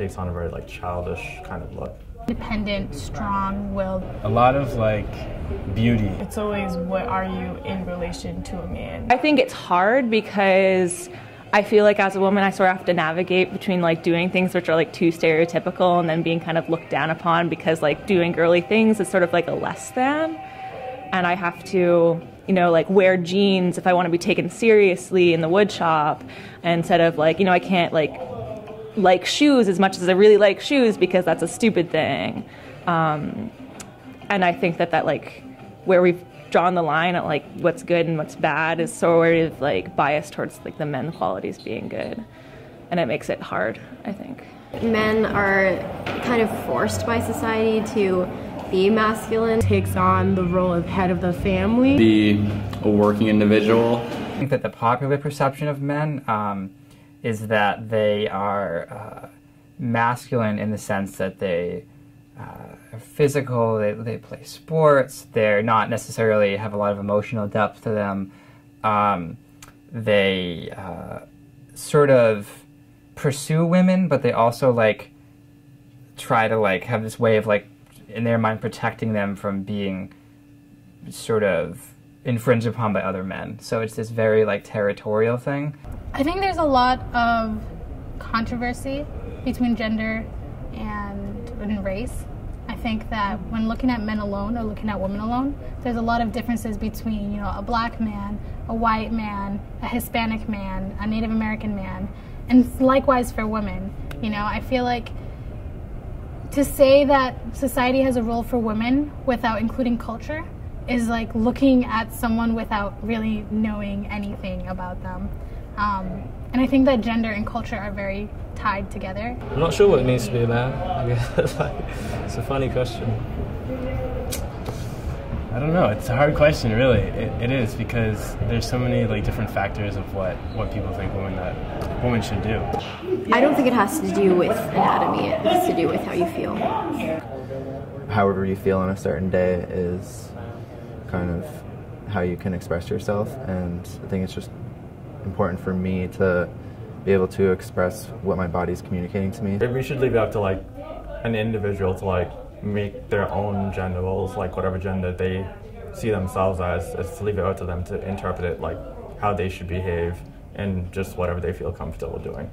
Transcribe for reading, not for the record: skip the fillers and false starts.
takes on a very like childish kind of look. Independent, strong-willed. A lot of like beauty. It's always, what are you in relation to a man? I think it's hard because I feel like as a woman I sort of have to navigate between like doing things which are like too stereotypical and then being kind of looked down upon because like doing girly things is sort of like a less than. And I have to, you know, like wear jeans if I want to be taken seriously in the wood shop, instead of like, you know, I can't like shoes as much as I really like shoes because that's a stupid thing. And I think that like where we've drawn the line at like what's good and what's bad is sort of like biased towards like the men qualities being good, and it makes it hard, I think. Men are kind of forced by society to be masculine. Takes on the role of head of the family. Be a working individual. I think that the popular perception of men is that they are masculine in the sense that they are physical, they play sports, they're not necessarily have a lot of emotional depth to them. They sort of pursue women, but they also like try to like have this way of like in their mind protecting them from being sort of infringed upon by other men. So it's this very like territorial thing. I think there's a lot of controversy between gender and race. I think that when looking at men alone or looking at women alone, there's a lot of differences between, you know, a black man, a white man, a Hispanic man, a Native American man, and likewise for women. You know, I feel like to say that society has a role for women without including culture is like looking at someone without really knowing anything about them. And I think that gender and culture are very tied together. I'm not sure what it means to be a man. I guess it's a funny question. I don't know. It's a hard question, really. It is, because there's so many like different factors of what people think women should do. I don't think it has to do with anatomy. It has to do with how you feel. However you feel on a certain day is kind of how you can express yourself, and I think it's just important for me to be able to express what my body's communicating to me. We should leave it up to like an individual to like make their own gender roles, like whatever gender they see themselves as, is to leave it up to them to interpret it like how they should behave and just whatever they feel comfortable doing.